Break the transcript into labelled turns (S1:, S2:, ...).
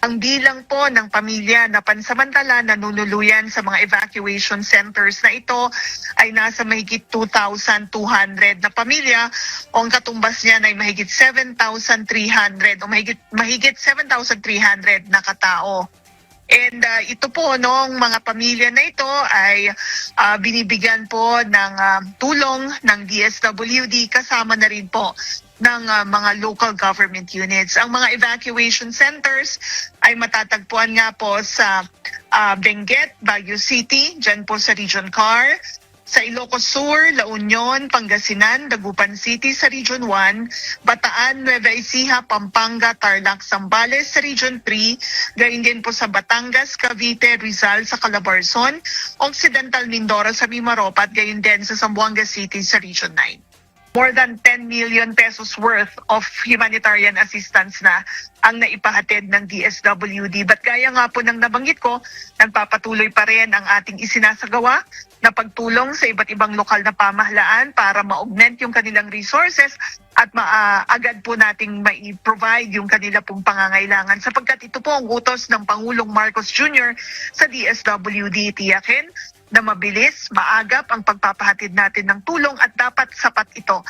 S1: Ang bilang po ng pamilya na pansamantala nanunuluyan sa mga evacuation centers na ito ay nasa mahigit 2,200 na pamilya o ang katumbas niyan ay mahigit 7,300 o mahigit 7,300 na katao. And ito po nung mga pamilya na ito ay binibigyan po ng tulong ng DSWD kasama na rin po ng mga local government units. Ang mga evacuation centers ay matatagpuan nga po sa Benguet, Baguio City, dyan po sa Region CAR, sa Ilocos Sur, La Union, Pangasinan, Dagupan City sa Region 1, Bataan, Nueva Ecija, Pampanga, Tarlac, Zambales sa Region 3, gayon din po sa Batangas, Cavite, Rizal sa Calabarzon, Occidental Mindoro sa Mimaropa at gayon din sa Zamboanga City sa Region 9. More than 10 million pesos worth of humanitarian assistance na ang naipahatid ng DSWD. But gaya nga po ng nabanggit ko, nagpapatuloy pa rin ang ating isinasagawa na pagtulong sa iba't ibang lokal na pamahalaan para ma-augment yung kanilang resources at agad po nating mai-provide yung kanila pong pangangailangan. Sapagkat ito po ang utos ng Pangulong Marcos Jr. sa DSWD, tiyakin na mabilis, maagap ang pagpapahatid natin ng tulong at dapat sapat ito